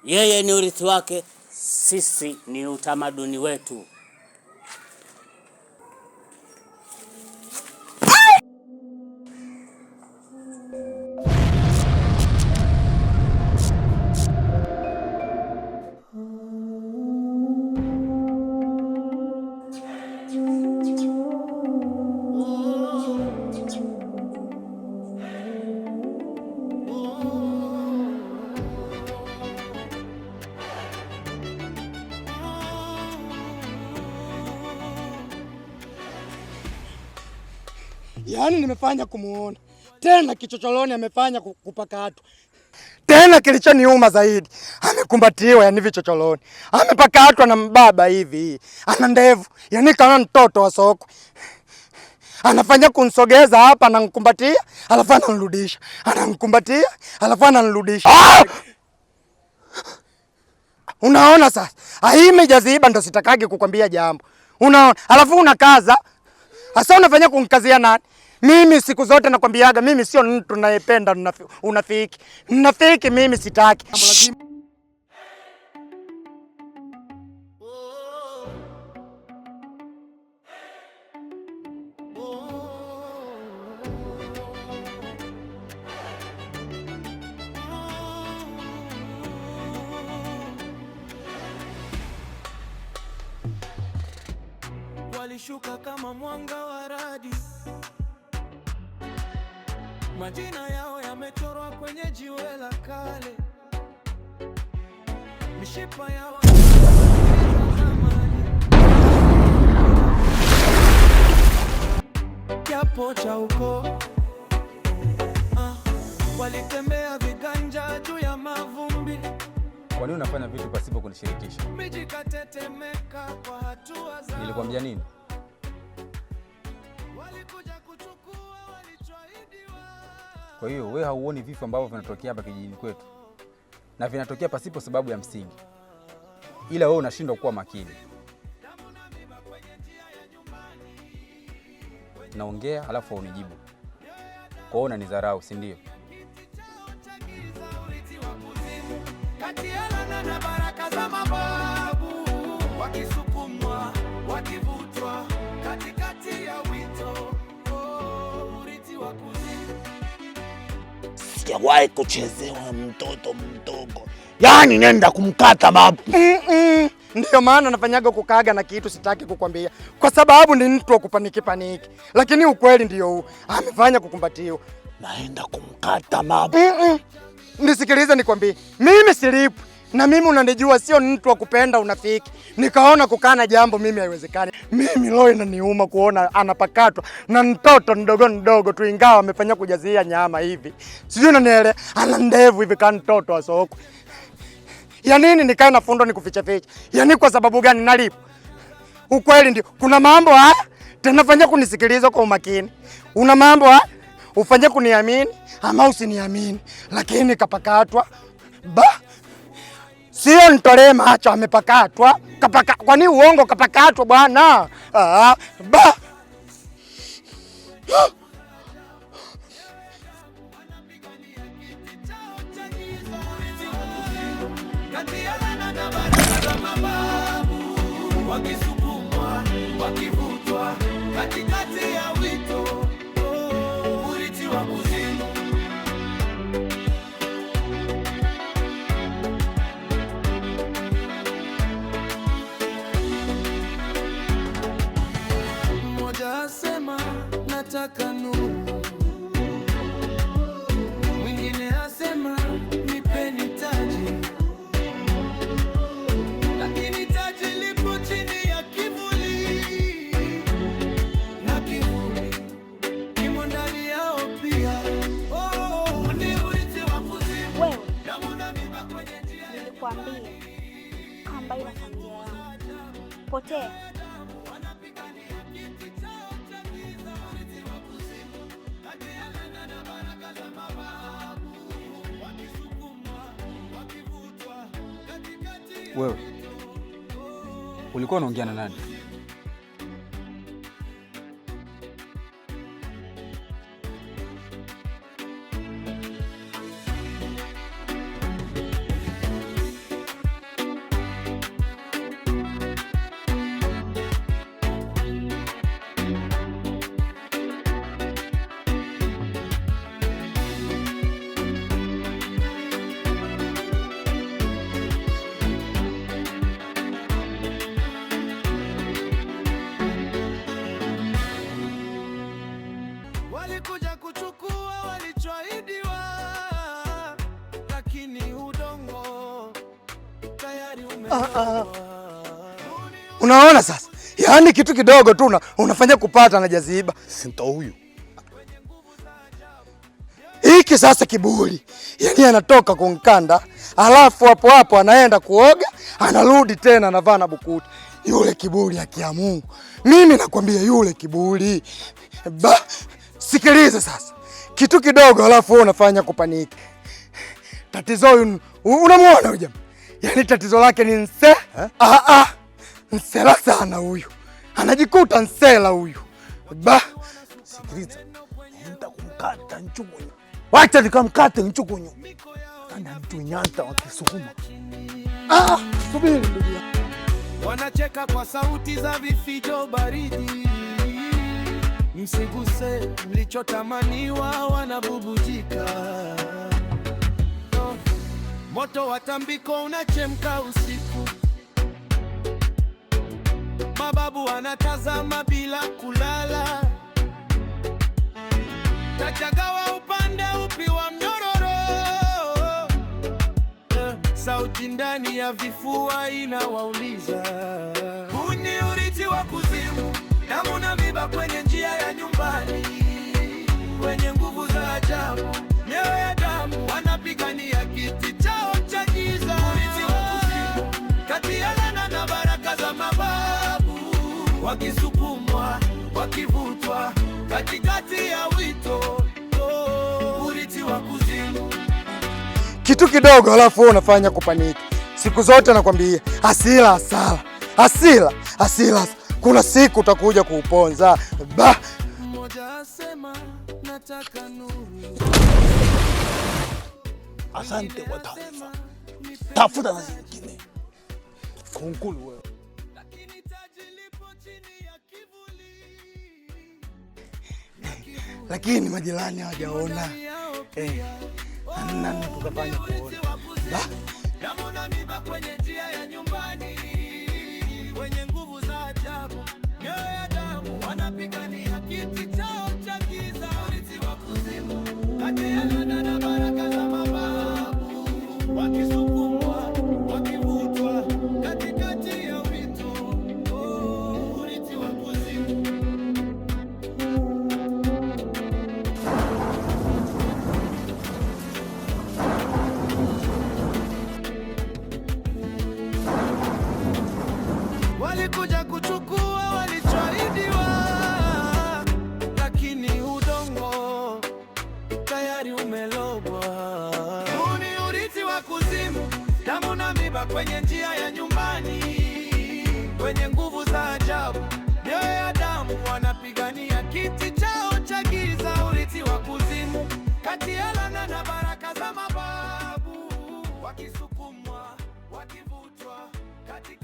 Yeye ni urithi wake, sisi ni utamaduni wetu. Yaani nimefanya kumuona. Tena kichocholoni amefanya kupakatwa. Tena kilichoniuma zaidi, amekumbatiwa yani vichocholoni. Amepakatwa na mbaba hivi. Ana ndevu, yani kama mtoto wa soko. Anafanya kunsogeza hapa na nkumbatia, alafu ananirudisha. Anamkumbatia, alafu ananirudisha. Unaona sasa? Haime jaziba ndo sitakagi kukwambia jambo. Unaona? Alafu unakaza. Asa unafanya kunkazia nani? Mimi siku zote nakwambiaga mimi sio mtu nayependa unafiki. Unafiki mimi sitaki. Walishuka kama mwanga wa radi. Majina yao yamechorwa kwenye jiwe la kale. Mishipa yao kiapo cha ukoo. Walitembea viganja juu ya mavumbi. Kwa nini unafanya vitu pasipo kunishirikisha? Mijikatetemeka kwa hatua za. Nilikwambia nini? Walikuja kuchukua walichoahidiwa. Kwa hiyo wewe hauoni vifo ambavyo vinatokea hapa kijijini kwetu? Na vinatokea pasipo sababu ya msingi. Ila wewe unashindwa kuwa makini. Naongea alafu unijibu. Kwa hiyo unanidharau, si ndio? Katiana na baraka za mababu, wakisukumwa, wakivutwa, katikati ya wito, urithi wa kuzimu. Sijawahi kuchezewa mtoto mdogo. Yaani nenda kumkata mapu. Ndio maana nafanyaga kukaga na kitu sitaki kukwambia. Kwa sababu ni mtu wa kupaniki. Lakini ukweli ndio huu. Amefanya kukumbatiwa. Naenda kumkata mapu. Nisikilize nikwambie. Mimi silipu. Na mimi unanijua sio mtu wa kupenda unafiki. Nikaona kukana jambo mimi haiwezekani. Mimi roho inaniuma kuona anapakatwa na mtoto mdogo tu, ingawa amefanya kujazia nyama hivi. Sijui unanielewa, ana ndevu hivi kama mtoto wa soko. Ya nini nikae na fundo nikuficha ficha? Yaani kwa sababu gani nalipo? Ukweli ndio. Kuna mambo haya tena fanya kunisikiliza kwa umakini. Una mambo haya ufanye kuniamini ama usiniamini. Lakini kapakatwa. Sio nitolee macho amepakatwa. Kwa nini uongo kapakatwa bwana? Wakisukumwa, wakivutwa, katikati ya wito, urithi wa kuzimu. Mmoja asema nataka nuru, mwingine asema nipeni taji. Lakini taji lipo chini ya kivuli, na kivuli kimo ndani yao pia. Ni urithi wa kuzimu. Wewe, nilikwambia kamba ina familia yangu. Potea. Wewe ulikuwa unaongea na nani? Unaona sasa? Yaani kitu kidogo tu unafanya kupata na jaziba. Sinto huyu. Hiki sasa kiburi. Yaani anatoka kunkanda, alafu hapo hapo anaenda kuoga, anarudi tena anavaa na bukuti. Yule kiburi haki ya Mungu. Mimi nakwambia yule kiburi. Sikiliza sasa. Kitu kidogo alafu wewe unafanya kupaniki. Tatizo unamuona huyu jamaa? Yaani tatizo lake ni nse. Nsela sana huyu. Anajikuta nsela huyu. Sikiliza. Nenda kumkata nchugunyo. Wacha nikamkate nchugunyo. Kana mtu nyanta wa Kisukuma. Subiri ndugu yangu. Wanacheka kwa sauti za vifijo baridi. Msiguse mlichotamaniwa wanabubujika. Moto wa tambiko unachemka usiku. Mababu wanatazama bila kulala. Tachagawa upande upi wa mnyororo. Sauti ndani ya vifua inawauliza. Huu ni urithi wa kuzimu. Damu na miba kwenye njia ya nyumbani. Kwenye nguvu za ajabu. Mioyo ya damu wanapigania kiti chao cha giza. Urithi wa kuzimu. Kati ya laana na baraka za mababu. Wakisukumwa, wakivutwa. Katikati ya wito. Urithi wa kuzimu. Kitu kidogo alafu wewe unafanya kupaniki. Siku zote nakwambia, hasira hasara. Hasira. Kuna siku utakuja kuuponza. Mmoja asema nataka nuru. Asante kwa taarifa. Tafuta na zingine. Kunkulu wewe. Lakini taji lipo chini ya kivuli. Lakini majirani hawajaona. Nani tukafanya kuona? Damu na miba kwenye njia ya nyumbani. Kwenye nguvu za ajabu. Mioyo ya damu wanapigania kiti chao cha giza. Urithi wa kuzimu. Kati ya laana na baraka za mababu. Wakisukumwa, wakivutwa. Katikati ya wito. Urithi wa kuzimu. Walikuja kuchukua walichoahidiwa, lakini udongo tayari umelogwa. Huu ni urithi wa kuzimu, damu na miba kwenye njia ya nyumbani. Kwenye nguvu za ajabu, mioyo ya damu wanapigania kiti